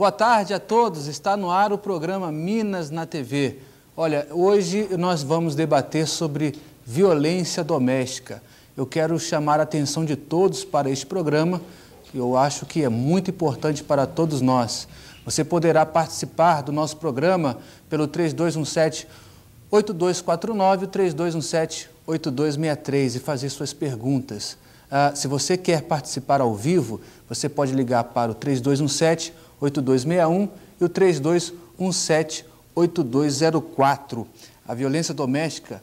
Boa tarde a todos, está no ar o programa Minas na TV. Olha, hoje nós vamos debater sobre violência doméstica. Eu quero chamar a atenção de todos para este programa, que eu acho que é muito importante para todos nós. Você poderá participar do nosso programa pelo 3217-8249, 3217-8263 e fazer suas perguntas. Se você quer participar ao vivo, você pode ligar para o 3217-8261 e o 3217-8204. A violência doméstica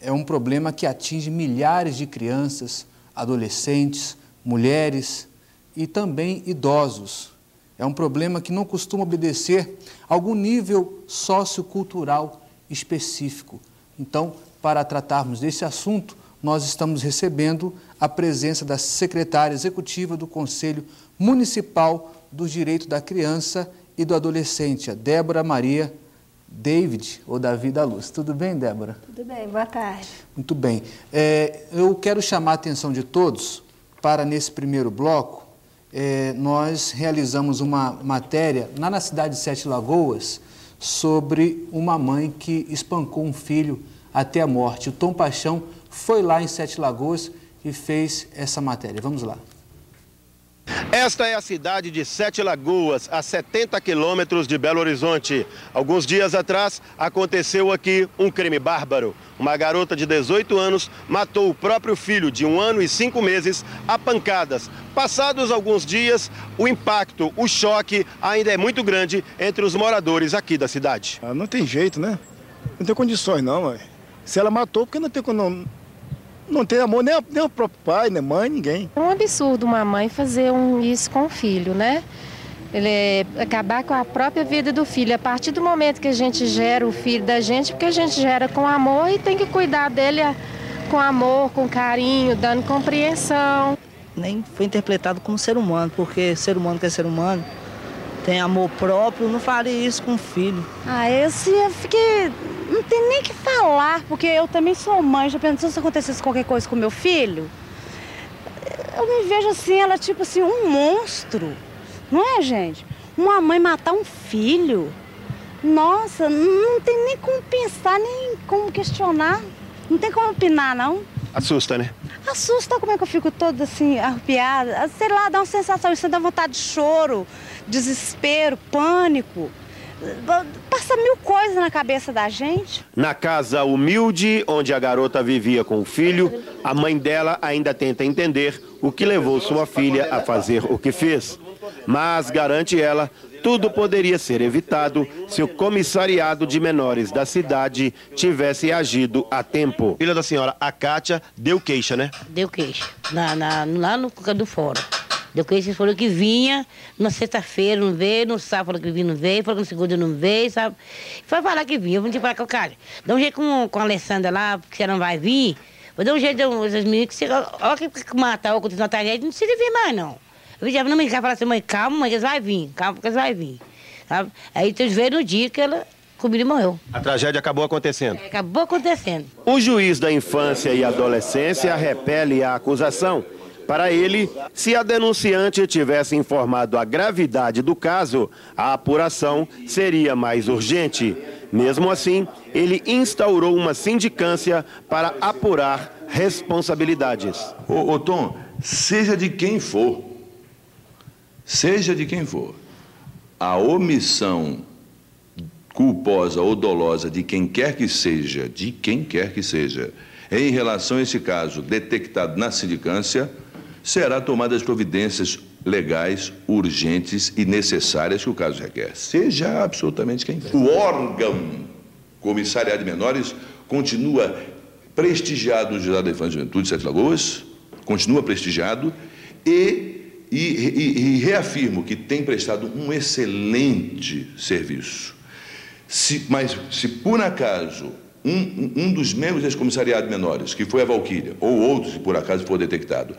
é um problema que atinge milhares de crianças, adolescentes, mulheres e também idosos. É um problema que não costuma obedecer a algum nível sociocultural específico. Então, para tratarmos desse assunto, nós estamos recebendo a presença da secretária executiva do Conselho Municipal do Direito da Criança e do Adolescente, a Débora Maria David, ou Davi da Luz. Tudo bem, Débora? Tudo bem, boa tarde. Muito bem. Eu quero chamar a atenção de todos para, nesse primeiro bloco, nós realizamos uma matéria lá na cidade de Sete Lagoas sobre uma mãe que espancou um filho até a morte. O Tom Paixão foi lá em Sete Lagoas e fez essa matéria. Vamos lá. Esta é a cidade de Sete Lagoas, a 70 quilômetros de Belo Horizonte. Alguns dias atrás, aconteceu aqui um crime bárbaro. Uma garota de 18 anos matou o próprio filho de 1 ano e 5 meses a pancadas. Passados alguns dias, o impacto, o choque ainda é muito grande entre os moradores aqui da cidade. Não tem jeito, né? Não tem condições, não, mãe. Se ela matou, porque não tem amor nem o próprio pai, nem mãe, ninguém. É um absurdo uma mãe fazer isso com o filho, né? Acabar com a própria vida do filho. A partir do momento que a gente gera o filho da gente, porque a gente gera com amor e tem que cuidar dele com amor, com carinho, dando compreensão. Nem foi interpretado como ser humano, porque ser humano que é ser humano, tem amor próprio, não faria isso com o filho. Eu fiquei... Não tem nem o que falar, porque eu também sou mãe. Já pensou se acontecesse qualquer coisa com meu filho? Eu me vejo assim, ela tipo assim, um monstro. Não é, gente? Uma mãe matar um filho. Nossa, não tem nem como pensar, nem como questionar. Não tem como opinar, não. Assusta, né? Assusta, como é que eu fico toda assim, arrepiada. Sei lá, dá uma sensação, isso dá vontade de choro, desespero, pânico. Passa mil coisas na cabeça da gente. Na casa humilde, onde a garota vivia com o filho, a mãe dela ainda tenta entender o que levou sua filha a fazer o que fez. Mas, garante ela, tudo poderia ser evitado se o comissariado de menores da cidade tivesse agido a tempo. Filha da senhora, a Kátia, deu queixa, né? Deu queixa, lá no canto do fórum. Deu queixa, falou que vinha na sexta-feira, não veio, no sábado falou que vinha, não veio, falou que na segunda não veio, sabe? Foi falar que vinha, vamos falar com o cara. Dá um jeito com a Alessandra lá, porque você não vai vir. Vou dar um jeito essas meninas que olha que matar ou continuar atrás dele, não precisa vir mais, não. Eu já não me ligar e falar assim, mãe, calma, mãe, que eles vão vir, calma, que eles vão vir. Sabe? Aí eles veio no dia que ela comigo e morreu. A tragédia acabou acontecendo? Acabou acontecendo. O juiz da infância e adolescência repele a acusação. Para ele, se a denunciante tivesse informado a gravidade do caso, a apuração seria mais urgente. Mesmo assim, ele instaurou uma sindicância para apurar responsabilidades. Ô Tom, seja de quem for, a omissão culposa ou dolosa de quem quer que seja, em relação a esse caso detectado na sindicância, será tomadas providências legais, urgentes e necessárias que o caso requer, seja absolutamente quem for. O órgão comissariado de menores continua prestigiado no Juizado da Infância e Juventude de Sete Lagoas, continua prestigiado e reafirmo que tem prestado um excelente serviço. Mas se por acaso um dos membros desse comissariado de menores, que foi a Valquíria, ou outros, se por acaso for detectado,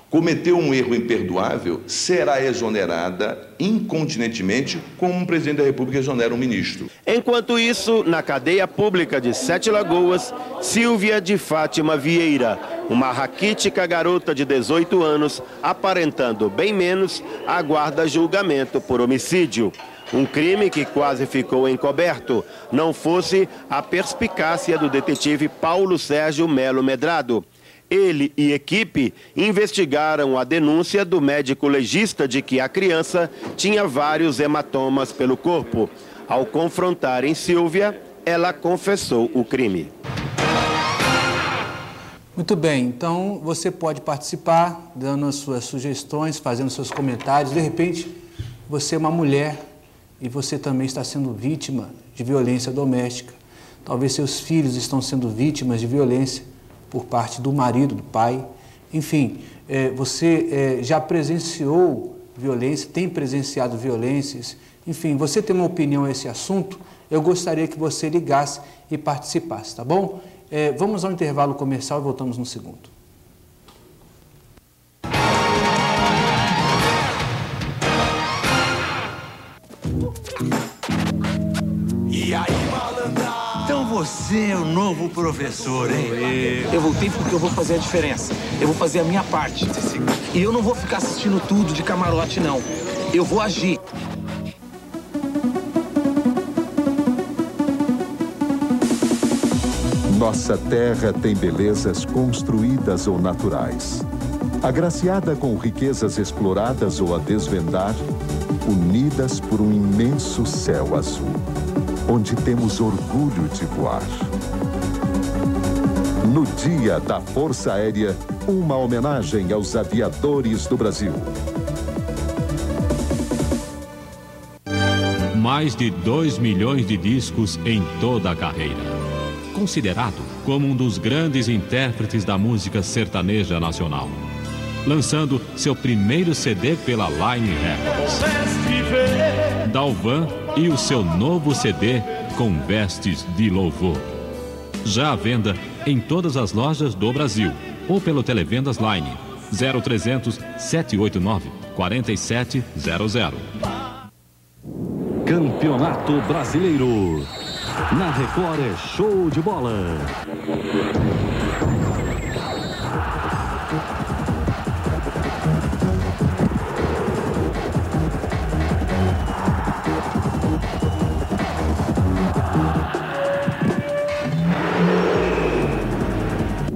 cometeu um erro imperdoável, será exonerada incontinentemente, como um presidente da República exonera um ministro. Enquanto isso, na cadeia pública de Sete Lagoas, Silvia de Fátima Vieira, uma raquítica garota de 18 anos, aparentando bem menos, aguarda julgamento por homicídio. Um crime que quase ficou encoberto, não fosse a perspicácia do detetive Paulo Sérgio Melo Medrado. Ele e equipe investigaram a denúncia do médico legista de que a criança tinha vários hematomas pelo corpo. Ao confrontarem Silvia, ela confessou o crime. Muito bem, então você pode participar, dando as suas sugestões, fazendo seus comentários. De repente, você é uma mulher e você também está sendo vítima de violência doméstica. Talvez seus filhos estão sendo vítimas de violência por parte do marido, do pai. Enfim, você já presenciou violência, tem presenciado violências. Enfim, você tem uma opinião a esse assunto? Eu gostaria que você ligasse e participasse, tá bom? Vamos ao intervalo comercial e voltamos no segundo. E aí, malandra? Então você é o novo professor, hein? Eu voltei porque eu vou fazer a diferença. Eu vou fazer a minha parte. E eu não vou ficar assistindo tudo de camarote, não. Eu vou agir. Nossa terra tem belezas construídas ou naturais. Agraciada com riquezas exploradas ou a desvendar, unidas por um imenso céu azul, onde temos orgulho de voar. No Dia da Força Aérea, uma homenagem aos aviadores do Brasil. Mais de 2 milhões de discos em toda a carreira. Considerado como um dos grandes intérpretes da música sertaneja nacional. Lançando seu primeiro CD pela Line Records. Dalvan e o seu novo CD com vestes de louvor. Já à venda em todas as lojas do Brasil ou pelo Televendas Line 0300 789 4700. Campeonato Brasileiro. Na Record é show de bola.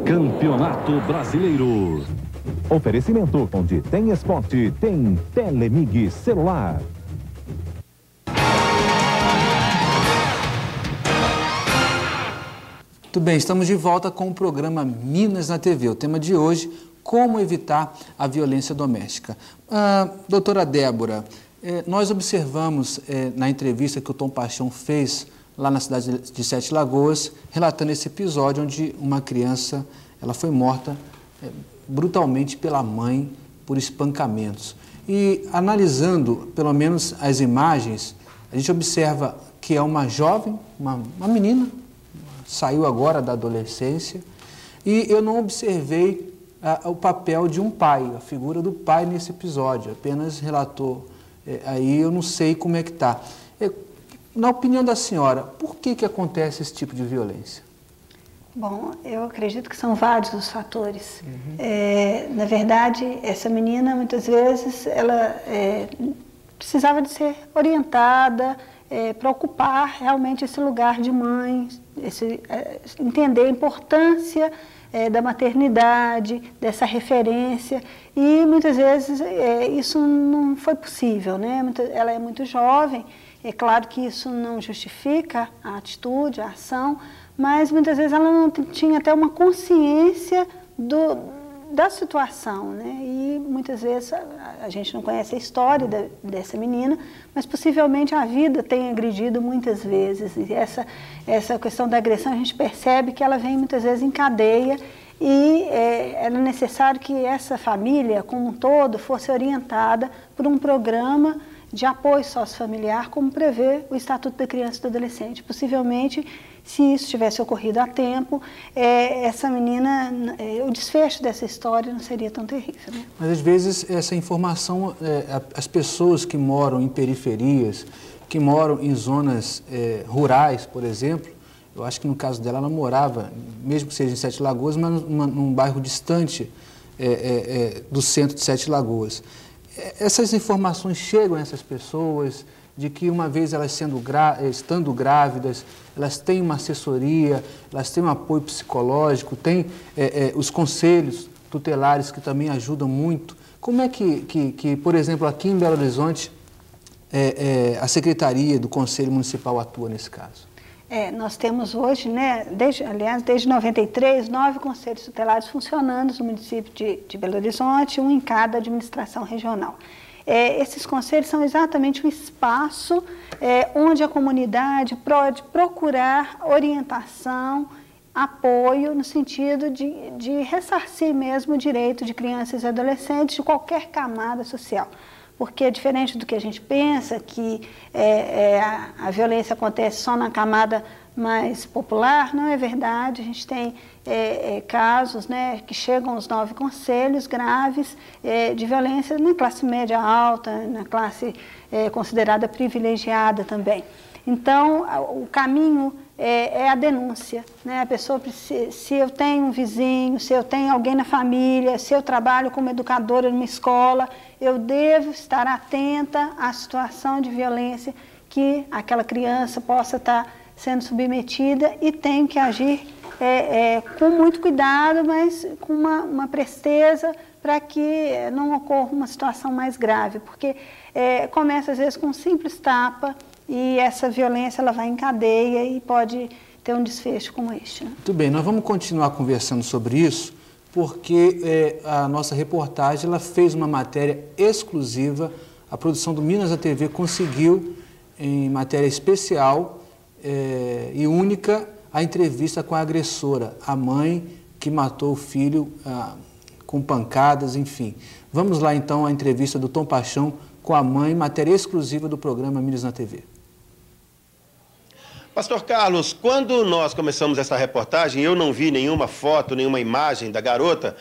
Campeonato Brasileiro. Oferecimento onde tem esporte, tem Telemig celular. Muito bem, estamos de volta com o programa Minas na TV. O tema de hoje, como evitar a violência doméstica. Doutora Débora, nós observamos na entrevista que o Tom Paixão fez lá na cidade de Sete Lagoas, relatando esse episódio onde uma criança ela foi morta brutalmente pela mãe por espancamentos. E analisando, pelo menos, as imagens, a gente observa que é uma jovem, uma menina, saiu agora da adolescência, e eu não observei o papel de um pai, a figura do pai nesse episódio, apenas relatou. Aí eu não sei como é que está. Na opinião da senhora, por que acontece esse tipo de violência? Bom, eu acredito que são vários os fatores. Na verdade, essa menina, muitas vezes, ela precisava de ser orientada, para ocupar realmente esse lugar de mãe, entender a importância da maternidade, dessa referência, e muitas vezes isso não foi possível, né? Ela é muito jovem, é claro que isso não justifica a atitude, a ação, mas muitas vezes ela não tinha até uma consciência da situação, né? E muitas vezes a gente não conhece a história dessa menina, mas possivelmente a vida tem agredido muitas vezes. E essa questão da agressão, a gente percebe que ela vem muitas vezes em cadeia e era necessário que essa família, como um todo, fosse orientada por um programa de apoio sociofamiliar, como prevê o Estatuto da Criança e do Adolescente. Possivelmente, se isso tivesse ocorrido a tempo, essa menina, o desfecho dessa história não seria tão terrível, né? Mas às vezes essa informação, as pessoas que moram em periferias, que moram em zonas rurais, por exemplo, eu acho que no caso dela ela morava, mesmo que seja em Sete Lagoas, mas num bairro distante do centro de Sete Lagoas. Essas informações chegam a essas pessoas, de que uma vez elas estando grávidas, elas têm uma assessoria, elas têm um apoio psicológico, têm os conselhos tutelares que também ajudam muito. Como é que por exemplo, aqui em Belo Horizonte, a Secretaria do Conselho Municipal atua nesse caso? Nós temos hoje, né, desde 93, 9 conselhos tutelares funcionando no município de Belo Horizonte, um em cada administração regional. Esses conselhos são exatamente um espaço onde a comunidade pode procurar orientação, apoio, no sentido de ressarcir mesmo o direito de crianças e adolescentes de qualquer camada social. Porque, diferente do que a gente pensa, que a violência acontece só na camada mais popular, não é verdade. A gente tem casos, né, que chegam aos 9 conselhos graves de violência na classe média alta, na classe considerada privilegiada também. Então, o caminho é a denúncia, né? A pessoa precisa, se eu tenho um vizinho, se eu tenho alguém na família, se eu trabalho como educadora numa escola, eu devo estar atenta à situação de violência que aquela criança possa estar sendo submetida e tenho que agir com muito cuidado, mas com uma presteza para que não ocorra uma situação mais grave, porque começa às vezes com um simples tapa e essa violência ela vai em cadeia e pode ter um desfecho como este. Né? Muito bem, nós vamos continuar conversando sobre isso, porque a nossa reportagem ela fez uma matéria exclusiva, a produção do Minas na TV conseguiu, em matéria especial e única, a entrevista com a agressora, a mãe que matou o filho com pancadas, enfim. Vamos lá então à entrevista do Tom Paixão com a mãe, matéria exclusiva do programa Minas na TV. Pastor Carlos, quando nós começamos essa reportagem, eu não vi nenhuma foto, nenhuma imagem da garota.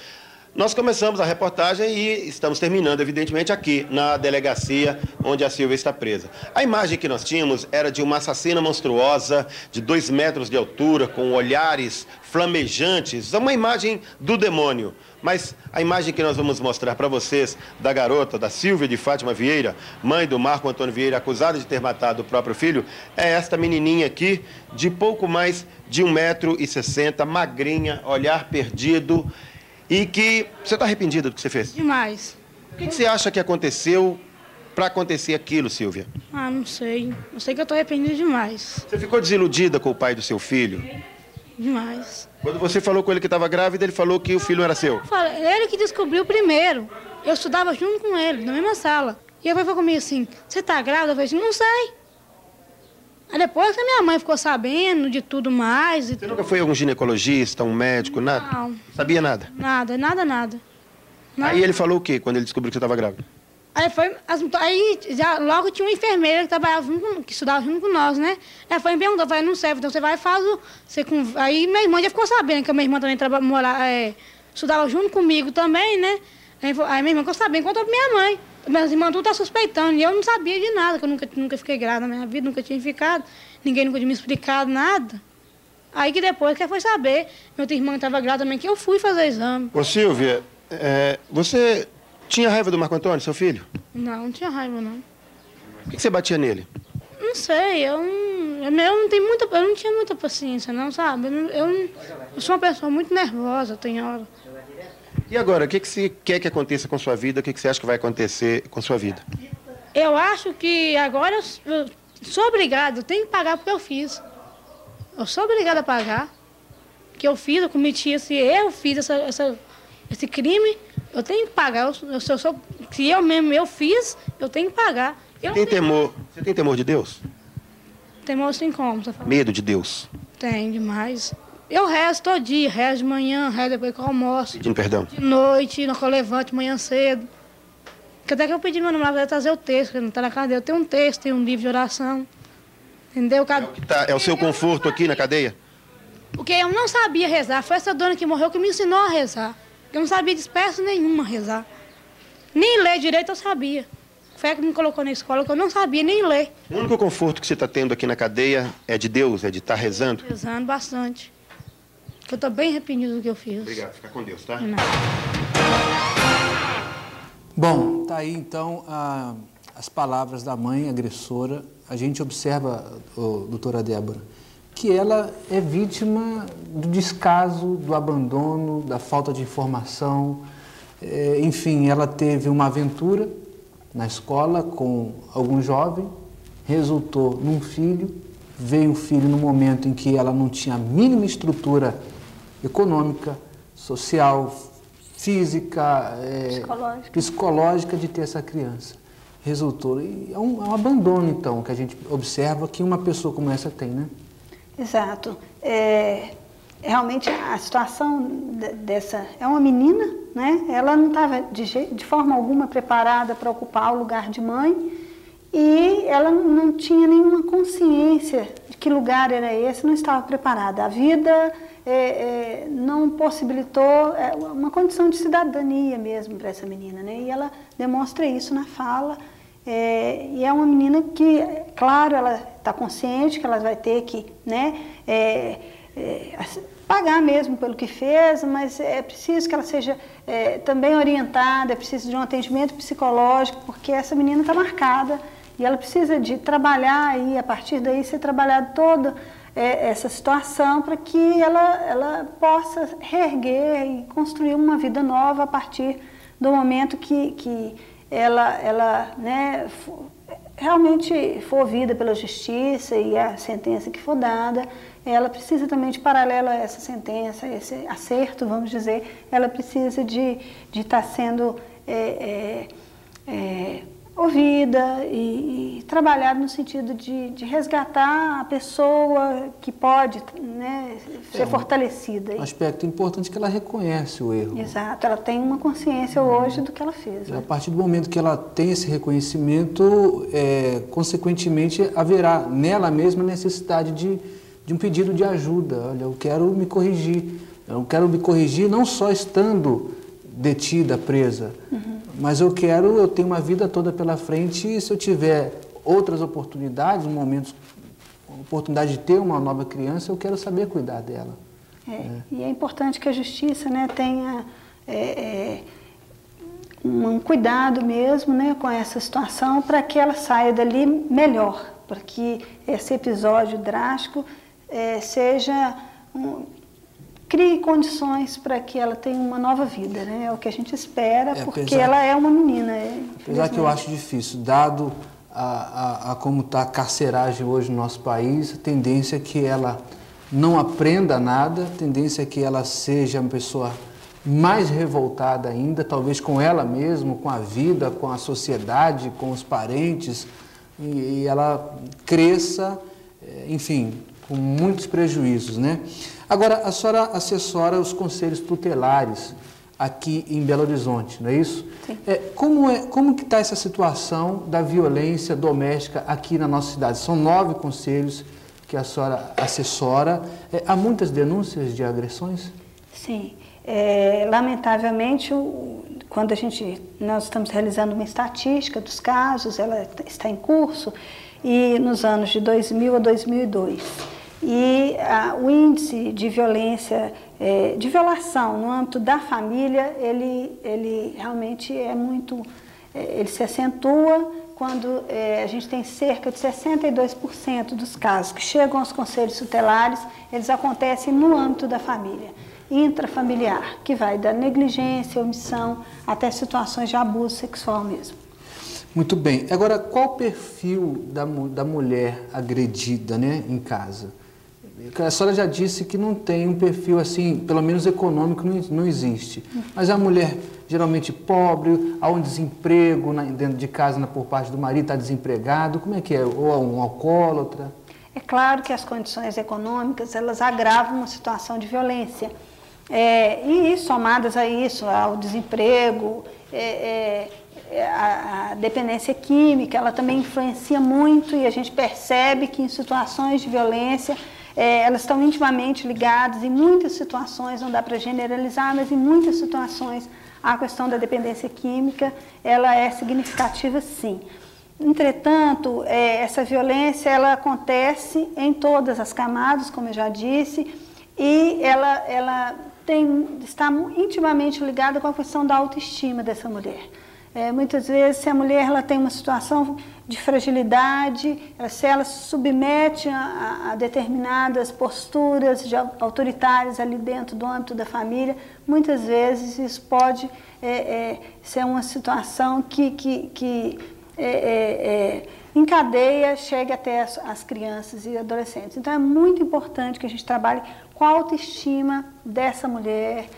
Nós começamos a reportagem e estamos terminando, evidentemente, aqui na delegacia onde a Silvia está presa. A imagem que nós tínhamos era de uma assassina monstruosa, de 2 metros de altura, com olhares flamejantes, uma imagem do demônio. Mas a imagem que nós vamos mostrar para vocês da garota, da Silvia de Fátima Vieira, mãe do Marco Antônio Vieira, acusada de ter matado o próprio filho, é esta menininha aqui, de pouco mais de 1,60 m, magrinha, olhar perdido. E que você está arrependida do que você fez? Demais. O que você acha que aconteceu para acontecer aquilo, Silvia? Ah, não sei. Eu sei que eu estou arrependida demais. Você ficou desiludida com o pai do seu filho? Demais. Quando você falou com ele que estava grávida, ele falou que o filho era seu? Ele que descobriu primeiro. Eu estudava junto com ele, na mesma sala. E ele falou comigo assim, você está grávida? Eu falei assim, não sei. Aí depois que a minha mãe ficou sabendo de tudo mais. Você nunca foi a algum ginecologista, um médico, nada? Não. Sabia nada? Nada. Aí ele falou o quê quando ele descobriu que você estava grávida? Aí já logo tinha uma enfermeira que trabalhava que estudava junto com nós, né? Ela foi me perguntou, eu falei, não serve, então você vai e faz o... Aí minha irmã já ficou sabendo, que a minha irmã também estudava junto comigo também, né? Aí minha irmã ficou sabendo, contou pra minha mãe. Minhas irmãs tudo tá suspeitando, e eu não sabia de nada, que eu nunca fiquei grávida na minha vida, nunca tinha ficado, ninguém nunca tinha me explicado nada. Aí que depois que foi saber, minha outra irmã estava grávida também, que eu fui fazer exame. Ô Silvia, você tinha raiva do Marco Antônio, seu filho? Não tinha raiva, não. Por que você batia nele? Não sei, eu não tinha muita paciência, não, sabe? Eu sou uma pessoa muito nervosa, tem hora. E agora, o que você quer que aconteça com sua vida? O que você acha que vai acontecer com sua vida? Eu acho que agora eu sou obrigada, eu tenho que pagar porque eu fiz. Eu sou obrigada a pagar. Que eu fiz, eu cometi esse erro, fiz esse crime, eu tenho que pagar. Se eu mesmo fiz, eu tenho que pagar. Você tem temor de Deus? Temor assim como? Você fala? Medo de Deus? Tem, demais. Eu rezo todo dia, rezo de manhã, rezo depois que eu almoço. Pedindo perdão? De noite, quando eu levanto de manhã cedo. Até que eu pedi meu namorado para trazer o texto, que ele não está na casa dele. Eu tenho um texto, tenho um livro de oração. Entendeu? É o seu conforto aqui na cadeia? Porque eu não sabia rezar. Foi essa dona que morreu que me ensinou a rezar. Eu não sabia de espécie nenhuma rezar. Nem ler direito eu sabia. Foi ela que me colocou na escola, que eu não sabia nem ler. O único conforto que você está tendo aqui na cadeia é de Deus, é de estar rezando? Rezando bastante. Eu estou bem arrependido do que eu fiz. Obrigado, fica com Deus, tá? Bom, tá aí então a as palavras da mãe agressora, a gente observa, doutora Débora, que ela é vítima do descaso, do abandono, da falta de informação. Enfim, ela teve uma aventura na escola com algum jovem, resultou num filho, veio um filho no momento em que ela não tinha a mínima estrutura econômica, social, física, psicológica de ter essa criança. Resultou. E é um abandono, então, que a gente observa que uma pessoa como essa tem, né? Exato. Realmente a situação dessa... É uma menina, né? Ela não estava de forma alguma preparada para ocupar o lugar de mãe e ela não tinha nenhuma consciência de que lugar era esse, não estava preparada. A vida não possibilitou uma condição de cidadania mesmo para essa menina, né? E ela demonstra isso na fala. E é uma menina que, claro, ela está consciente que ela vai ter que, né, pagar mesmo pelo que fez, mas é preciso que ela seja também orientada, é preciso de um atendimento psicológico, porque essa menina está marcada e ela precisa de trabalhar e a partir daí ser trabalhada toda essa situação para que ela possa reerguer e construir uma vida nova a partir do momento que ela né, realmente for ouvida pela justiça e a sentença que for dada, ela precisa também de paralelo a essa sentença, esse acerto, vamos dizer, ela precisa de estar sendo ouvida e trabalhada no sentido de resgatar a pessoa que pode, né, ser fortalecida. Um aspecto importante é que ela reconhece o erro. Exato, ela tem uma consciência hoje do que ela fez. A partir do momento que ela tem esse reconhecimento, consequentemente haverá nela mesma a necessidade de um pedido de ajuda. Olha, eu quero me corrigir. Eu quero me corrigir não só estando detida, presa, mas eu tenho uma vida toda pela frente e se eu tiver outras oportunidades, oportunidade de ter uma nova criança, eu quero saber cuidar dela. E é importante que a justiça, né, tenha um cuidado mesmo, né, com essa situação para que ela saia dali melhor, para que esse episódio drástico crie condições para que ela tenha uma nova vida, né? É o que a gente espera, porque ela é uma menina. Apesar que eu acho difícil, dado a como está a carceragem hoje no nosso país, a tendência é que ela não aprenda nada, a tendência é que ela seja uma pessoa mais revoltada ainda, talvez com ela mesma, com a vida, com a sociedade, com os parentes, e ela cresça, enfim, com muitos prejuízos, né? Agora, a senhora assessora os conselhos tutelares aqui em Belo Horizonte, não é isso? Sim. Como que está essa situação da violência doméstica aqui na nossa cidade? São 9 conselhos que a senhora assessora. Há muitas denúncias de agressões? Sim. Lamentavelmente, quando nós estamos realizando uma estatística dos casos, ela está em curso, e nos anos de 2000 a 2002. E o índice de violência, de violação no âmbito da família, ele realmente ele se acentua quando a gente tem cerca de 62% dos casos que chegam aos conselhos tutelares, eles acontecem no âmbito da família, intrafamiliar, que vai da negligência, omissão, até situações de abuso sexual mesmo. Muito bem. Agora, qual o perfil da mulher agredida, né, em casa? A senhora já disse que não tem um perfil assim, pelo menos econômico, não existe. Mas a mulher geralmente pobre, há um desemprego dentro de casa por parte do marido, está desempregado, como é que é? Ou é um alcoólatra? É claro que as condições econômicas, elas agravam uma situação de violência. E somadas a isso, ao desemprego, a dependência química, ela também influencia muito e a gente percebe que em situações de violência, elas estão intimamente ligadas, em muitas situações, não dá para generalizar, mas em muitas situações a questão da dependência química, ela é significativa sim. Entretanto, essa violência, ela acontece em todas as camadas, como eu já disse, e ela está intimamente ligada com a questão da autoestima dessa mulher. Muitas vezes, se a mulher ela tem uma situação de fragilidade, se ela se submete a determinadas posturas autoritárias ali dentro do âmbito da família, muitas vezes isso pode ser uma situação que encadeia, chega até as crianças e adolescentes. Então é muito importante que a gente trabalhe com a autoestima dessa mulher,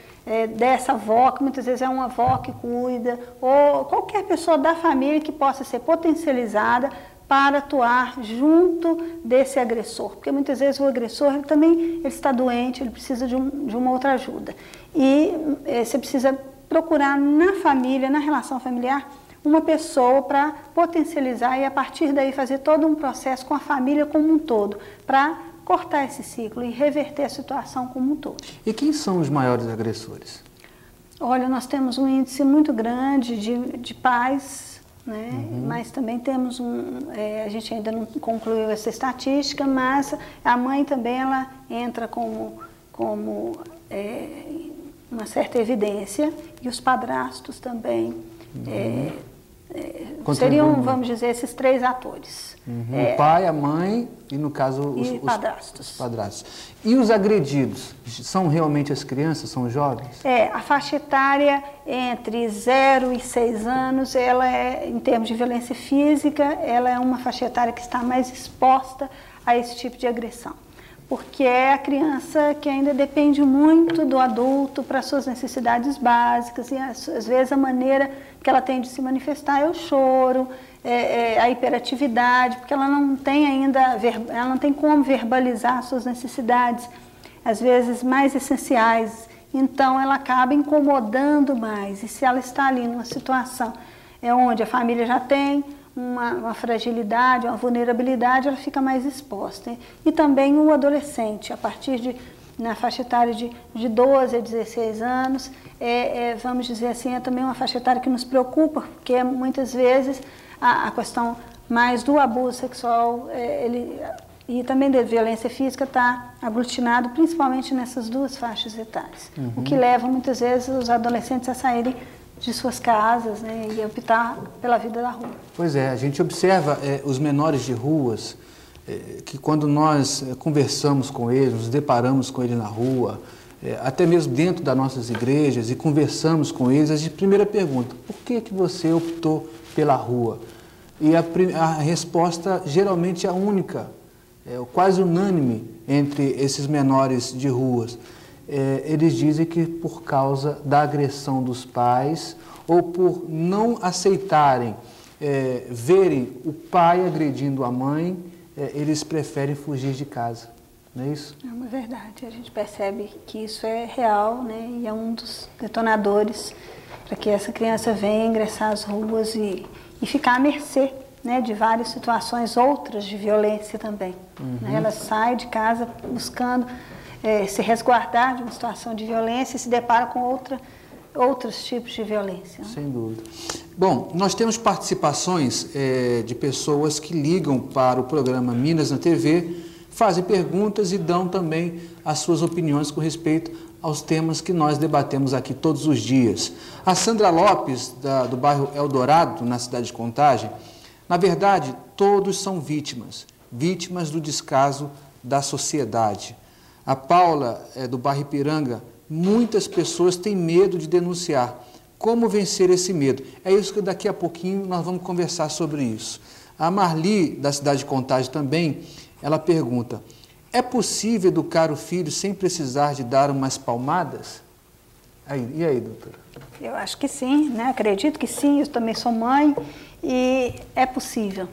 dessa avó, que muitas vezes é uma avó que cuida, ou qualquer pessoa da família que possa ser potencializada para atuar junto desse agressor. Porque muitas vezes o agressor ele está doente, ele precisa de uma outra ajuda. E você precisa procurar na família, na relação familiar, uma pessoa para potencializar e a partir daí fazer todo um processo com a família como um todo, para cortar esse ciclo e reverter a situação como um todo. E quem são os maiores agressores? Olha, nós temos um índice muito grande de pais, né? Mas também temos a gente ainda não concluiu essa estatística, mas a mãe também ela entra como uma certa evidência e os padrastos também seriam, vamos dizer, esses três atores. O pai, a mãe e, no caso, os padrastos. E os agredidos? São realmente as crianças, são os jovens? A faixa etária entre 0 e 6 anos, ela em termos de violência física, ela é uma faixa etária que está mais exposta a esse tipo de agressão. Porque é a criança que ainda depende muito do adulto para suas necessidades básicas e às vezes a maneira que ela tem de se manifestar é o choro, a hiperatividade, porque ela não tem ainda, ela não tem como verbalizar suas necessidades, às vezes mais essenciais, então ela acaba incomodando mais. E se ela está ali numa situação onde a família já tem uma fragilidade, uma vulnerabilidade, ela fica mais exposta. E também o adolescente, a partir na faixa etária de 12 a 16 anos, vamos dizer assim, é também uma faixa etária que nos preocupa, porque muitas vezes a questão mais do abuso sexual e também da violência física está aglutinado principalmente nessas duas faixas etárias, o que leva muitas vezes os adolescentes a saírem de suas casas, né, e optar pela vida da rua. Pois é, a gente observa os menores de ruas, que quando nós conversamos com eles, nos deparamos com eles na rua, até mesmo dentro das nossas igrejas, e conversamos com eles, a primeira pergunta: por que você optou pela rua? E a resposta geralmente é única, quase unânime entre esses menores de ruas. Eles dizem que por causa da agressão dos pais ou por não aceitarem verem o pai agredindo a mãe, eles preferem fugir de casa, não é isso? É uma verdade, a gente percebe que isso é real, né? E é um dos detonadores para que essa criança venha ingressar às ruas e ficar à mercê, né, de várias situações outras de violência também. Né? Ela sai de casa buscando se resguardar de uma situação de violência e se depara com outros tipos de violência. Sem dúvida. Bom, nós temos participações de pessoas que ligam para o programa Minas na TV, fazem perguntas e dão também as suas opiniões com respeito aos temas que nós debatemos aqui todos os dias. A Sandra Lopes, do bairro Eldorado, na cidade de Contagem, na verdade, todos são vítimas do descaso da sociedade. A Paula, do bairro Ipiranga, muitas pessoas têm medo de denunciar. Como vencer esse medo? É isso que daqui a pouquinho nós vamos conversar sobre isso. A Marli, da cidade de Contagem também, ela pergunta: é possível educar o filho sem precisar de dar umas palmadas? E aí, doutora? Eu acho que sim, né? Acredito que sim, eu também sou mãe e é possível.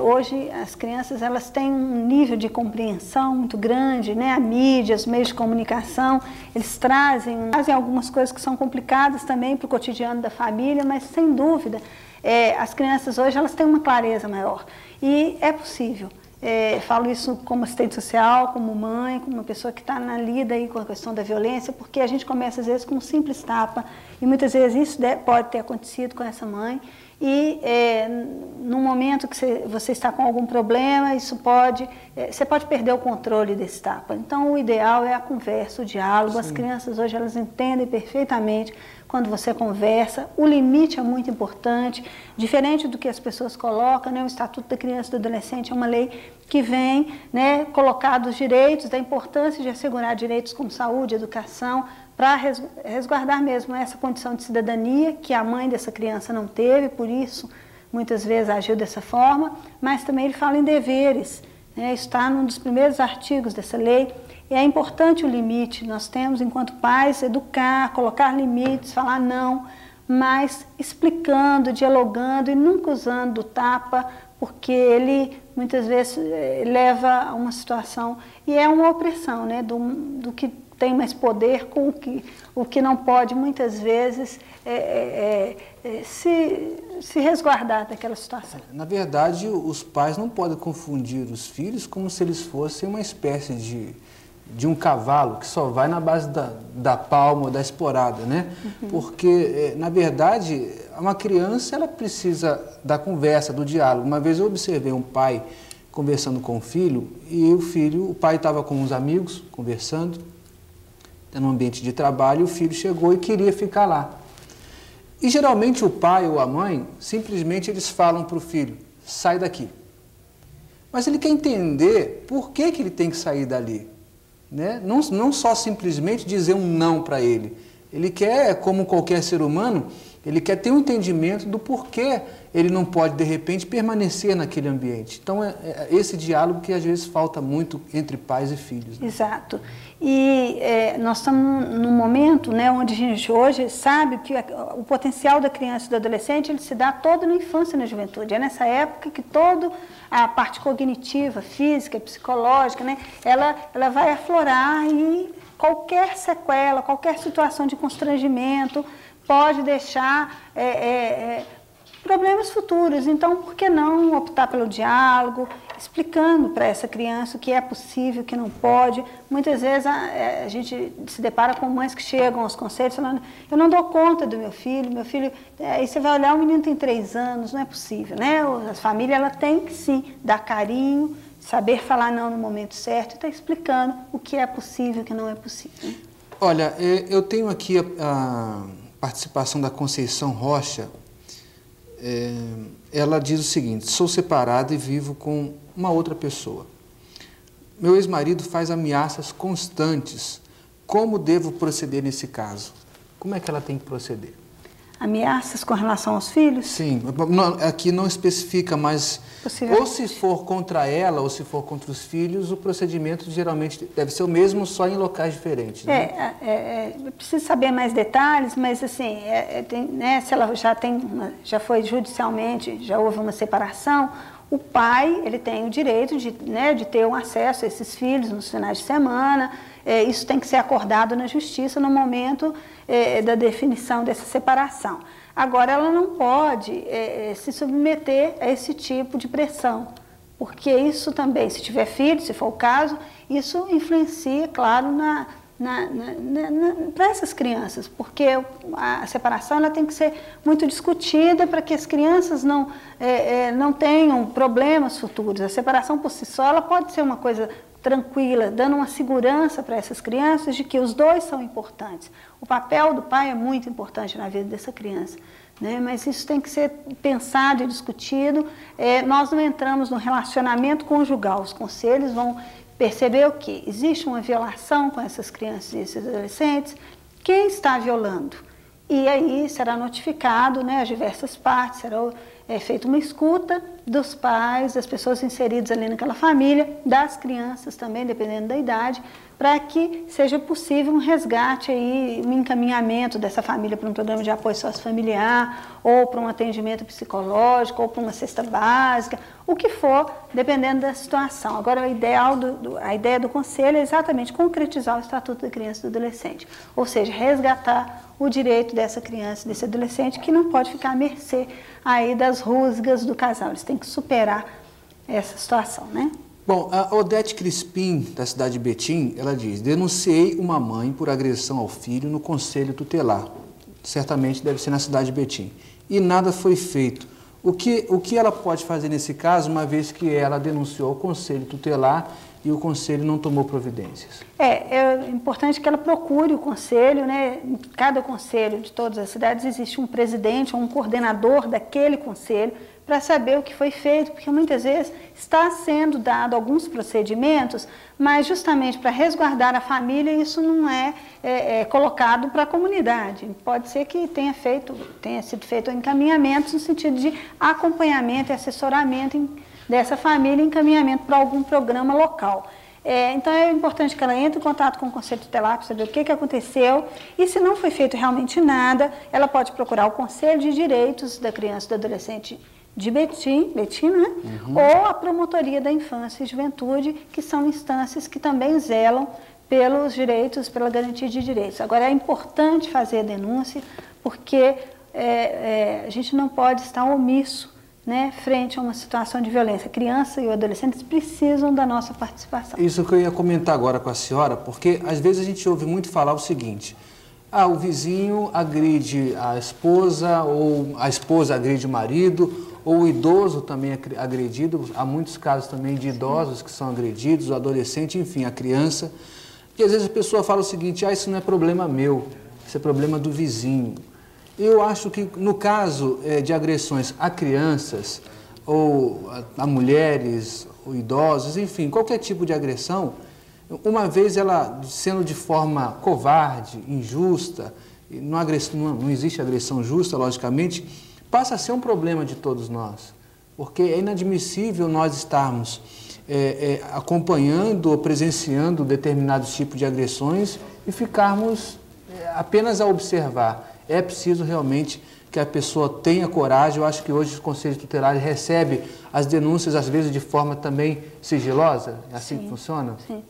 Hoje as crianças elas têm um nível de compreensão muito grande, né? A mídia, os meios de comunicação, eles trazem algumas coisas que são complicadas também para o cotidiano da família, mas sem dúvida as crianças hoje elas têm uma clareza maior e é possível. Falo isso como assistente social, como mãe, como uma pessoa que está na lida aí com a questão da violência, porque a gente começa às vezes com um simples tapa e muitas vezes isso pode ter acontecido com essa mãe. E no momento que você está com algum problema, você pode perder o controle desse tapa. Então, o ideal é a conversa, o diálogo. Sim. As crianças hoje elas entendem perfeitamente quando você conversa. O limite é muito importante, diferente do que as pessoas colocam, né? O Estatuto da Criança e do Adolescente é uma lei que vem, né, colocar dos direitos, da importância de assegurar direitos como saúde, educação, para resguardar mesmo essa condição de cidadania que a mãe dessa criança não teve, por isso muitas vezes agiu dessa forma, mas também ele fala em deveres, né? Está num dos primeiros artigos dessa lei. E é importante o limite, nós temos, enquanto pais, educar, colocar limites, falar não, mas explicando, dialogando e nunca usando o tapa, porque ele muitas vezes leva a uma situação, e é uma opressão, né, do que tem mais poder com o que não pode, muitas vezes, se resguardar daquela situação. Na verdade, os pais não podem confundir os filhos como se eles fossem uma espécie de um cavalo que só vai na base da palma ou da esporada, né? Uhum. Porque, na verdade, uma criança ela precisa da conversa, do diálogo. Uma vez eu observei um pai conversando com o filho e o pai estava com uns amigos conversando, no ambiente de trabalho, e o filho chegou e queria ficar lá. E geralmente o pai ou a mãe, simplesmente eles falam para o filho, sai daqui. Mas ele quer entender por que ele tem que sair dali. Né? Não só simplesmente dizer um não para ele. Ele quer, como qualquer ser humano, ele quer ter um entendimento do porquê ele não pode, de repente, permanecer naquele ambiente. Então, é esse diálogo que às vezes falta muito entre pais e filhos. Né? Exato. E nós estamos num momento, né, onde a gente hoje sabe que o potencial da criança e do adolescente ele se dá todo na infância e na juventude. É nessa época que toda a parte cognitiva, física, psicológica, né, ela vai aflorar e qualquer sequela, qualquer situação de constrangimento pode deixar problemas futuros. Então, por que não optar pelo diálogo, explicando para essa criança o que é possível, o que não pode. Muitas vezes a gente se depara com mães que chegam aos conselhos falando, eu não dou conta do meu filho, aí você vai olhar, o menino tem 3 anos, não é possível, né? A família ela tem que sim dar carinho, saber falar não no momento certo e estar explicando o que é possível e o que não é possível. Né? Olha, eu tenho aqui a participação da Conceição Rocha. Ela diz o seguinte, sou separada e vivo com uma outra pessoa. Meu ex-marido faz ameaças constantes. Como devo proceder nesse caso? Como é que ela tem que proceder? Ameaças com relação aos filhos? Sim, aqui não especifica, mas ou se for contra ela ou se for contra os filhos, o procedimento geralmente deve ser o mesmo, só em locais diferentes. Né? Preciso saber mais detalhes, mas assim, né, se ela já foi judicialmente, já houve uma separação, o pai ele tem o direito de ter um acesso a esses filhos nos finais de semana. Isso tem que ser acordado na justiça no momento da definição dessa separação. Agora, ela não pode se submeter a esse tipo de pressão, porque isso também, se tiver filho, se for o caso, isso influencia, claro, para essas crianças, porque a separação ela tem que ser muito discutida para que as crianças não tenham problemas futuros. A separação por si só ela pode ser uma coisa tranquila, dando uma segurança para essas crianças de que os dois são importantes. O papel do pai é muito importante na vida dessa criança, né? Mas isso tem que ser pensado e discutido. Nós não entramos no relacionamento conjugal. Os conselhos vão perceber o quê? Existe uma violação com essas crianças e esses adolescentes. Quem está violando? E aí será notificado, né, as diversas partes, será feita uma escuta dos pais, das pessoas inseridas ali naquela família, das crianças também, dependendo da idade, para que seja possível um resgate, aí, um encaminhamento dessa família para um programa de apoio sociofamiliar, ou para um atendimento psicológico, ou para uma cesta básica, o que for, dependendo da situação. Agora, a ideia do conselho é exatamente concretizar o Estatuto da Criança e do Adolescente, ou seja, resgatar o direito dessa criança, desse adolescente, que não pode ficar à mercê aí das rusgas do casal. Eles têm que superar essa situação, né? Bom, a Odete Crispim, da cidade de Betim, ela diz, denunciei uma mãe por agressão ao filho no conselho tutelar. Certamente deve ser na cidade de Betim. E nada foi feito. O que ela pode fazer nesse caso, uma vez que ela denunciou ao Conselho Tutelar e o Conselho não tomou providências? É importante que ela procure o Conselho, né? Em cada Conselho de todas as cidades existe um presidente ou um coordenador daquele Conselho para saber o que foi feito, porque muitas vezes está sendo dado alguns procedimentos, mas justamente para resguardar a família isso não é colocado para a comunidade. Pode ser que tenha sido feito encaminhamentos no sentido de acompanhamento e assessoramento dessa família, encaminhamento para algum programa local. Então é importante que ela entre em contato com o Conselho Tutelar para saber o que aconteceu e se não foi feito realmente nada, ela pode procurar o Conselho de Direitos da Criança e do Adolescente de Betim, né? Ou a Promotoria da Infância e Juventude, que são instâncias que também zelam pelos direitos, pela garantia de direitos. Agora, é importante fazer a denúncia, porque a gente não pode estar omisso, né, frente a uma situação de violência. A criança e os adolescentes precisam da nossa participação. Isso que eu ia comentar agora com a senhora, porque às vezes a gente ouve muito falar o seguinte: o vizinho agride a esposa, ou a esposa agride o marido, ou o idoso também é agredido. Há muitos casos também de idosos que são agredidos, o adolescente, enfim, a criança. E às vezes a pessoa fala o seguinte: isso não é problema meu, isso é problema do vizinho. Eu acho que no caso de agressões a crianças, ou a mulheres, ou idosos, enfim, qualquer tipo de agressão, uma vez ela sendo de forma covarde, injusta, não existe agressão justa, logicamente, passa a ser um problema de todos nós, porque é inadmissível nós estarmos acompanhando ou presenciando determinados tipos de agressões e ficarmos apenas a observar. É preciso realmente que a pessoa tenha coragem. Eu acho que hoje os conselhos tutelares recebem as denúncias, às vezes, de forma também sigilosa. É assim que funciona? Sim.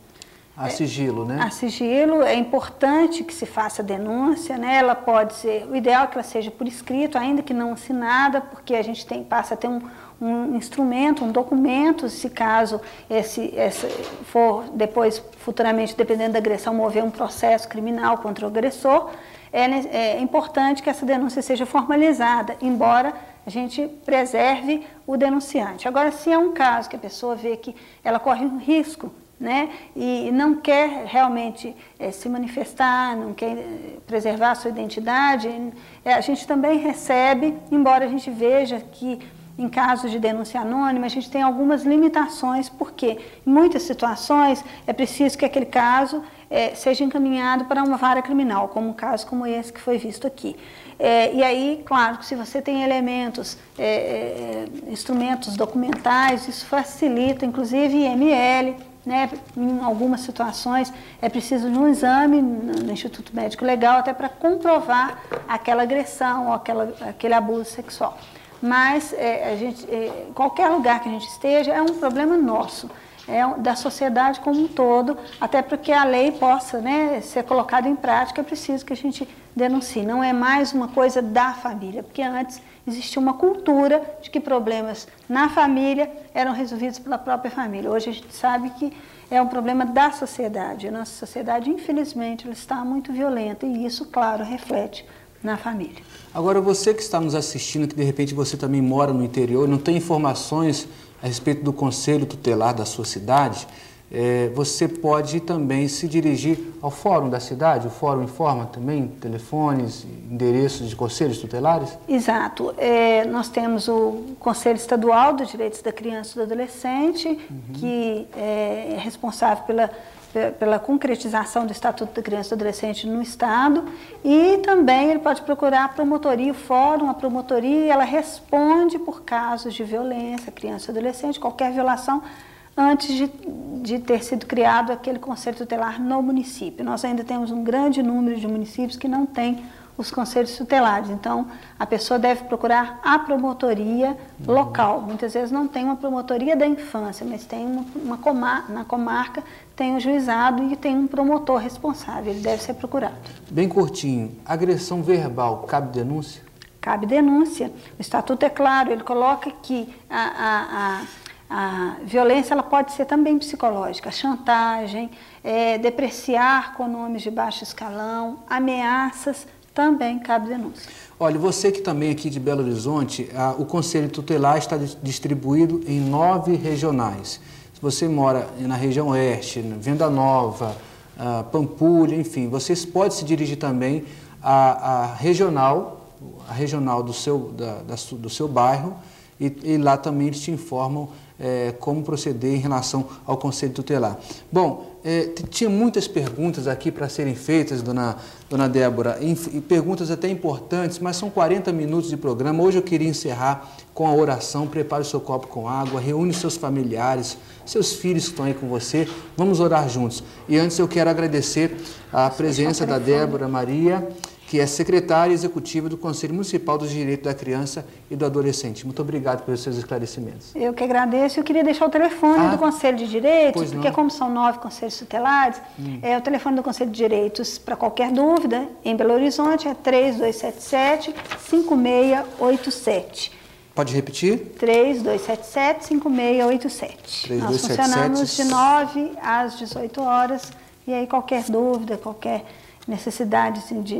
A sigilo, né? A sigilo, é importante que se faça a denúncia, né? Ela pode ser, o ideal é que ela seja por escrito, ainda que não assinada, porque a gente passa a ter um instrumento, um documento, se caso for depois, futuramente, dependendo da agressão, mover um processo criminal contra o agressor. É importante que essa denúncia seja formalizada, embora a gente preserve o denunciante. Agora, se é um caso que a pessoa vê que ela corre um risco, né, e não quer realmente se manifestar, não quer preservar a sua identidade, a gente também recebe, embora a gente veja que em casos de denúncia anônima a gente tem algumas limitações, porque em muitas situações é preciso que aquele caso seja encaminhado para uma vara criminal, como um caso como esse que foi visto aqui. E aí, claro, que se você tem elementos, instrumentos documentais, isso facilita, inclusive IML, né? Em algumas situações é preciso de um exame no Instituto Médico Legal até para comprovar aquela agressão ou aquele abuso sexual. Mas qualquer lugar que a gente esteja é um problema nosso, da sociedade como um todo, até porque a lei possa, né, ser colocada em prática, é preciso que a gente denuncie. Não é mais uma coisa da família, porque antes existia uma cultura de que problemas na família eram resolvidos pela própria família. Hoje a gente sabe que é um problema da sociedade. A nossa sociedade, infelizmente, ela está muito violenta e isso, claro, reflete na família. Agora, você que está nos assistindo, que de repente você também mora no interior, não tem informações a respeito do conselho tutelar da sua cidade, você pode também se dirigir ao fórum da cidade. O fórum informa também telefones, endereços de conselhos tutelares? Exato. Nós temos o Conselho Estadual dos Direitos da Criança e do Adolescente, que é responsável pela concretização do Estatuto da Criança e do Adolescente no Estado, e também ele pode procurar a promotoria, o fórum, a promotoria, ela responde por casos de violência, criança e adolescente, qualquer violação, antes de ter sido criado aquele conselho tutelar no município. Nós ainda temos um grande número de municípios que não têm os conselhos tutelares, então a pessoa deve procurar a promotoria local. Muitas vezes não tem uma promotoria da infância, mas tem na comarca tem um juizado e tem um promotor responsável, ele deve ser procurado. Bem curtinho, agressão verbal, cabe denúncia? Cabe denúncia. O Estatuto é claro, ele coloca que a violência ela pode ser também psicológica, chantagem, depreciar com nomes de baixo escalão, ameaças, também cabe denúncia. Olha, você que também aqui de Belo Horizonte, o Conselho Tutelar está distribuído em 9 regionais. Se você mora na região oeste, Venda Nova, Pampulha, enfim, vocês podem se dirigir também à regional do seu bairro e lá também eles te informam como proceder em relação ao Conselho Tutelar. Bom, tinha muitas perguntas aqui para serem feitas, dona Débora, e perguntas até importantes, mas são 40 minutos de programa. Hoje eu queria encerrar com a oração. Prepare o seu copo com água, reúne seus familiares, seus filhos que estão aí com você. Vamos orar juntos. E antes eu quero agradecer a presença da Débora Maria, que é secretária executiva do Conselho Municipal dos Direitos da Criança e do Adolescente. Muito obrigado pelos seus esclarecimentos. Eu que agradeço. Eu queria deixar o telefone do Conselho de Direitos, porque como são 9 conselhos tutelares, o telefone do Conselho de Direitos para qualquer dúvida, em Belo Horizonte, é 3277-5687. Pode repetir? 3277-5687. Nós funcionamos de 9 às 18 horas, e aí qualquer dúvida, qualquer necessidade assim, de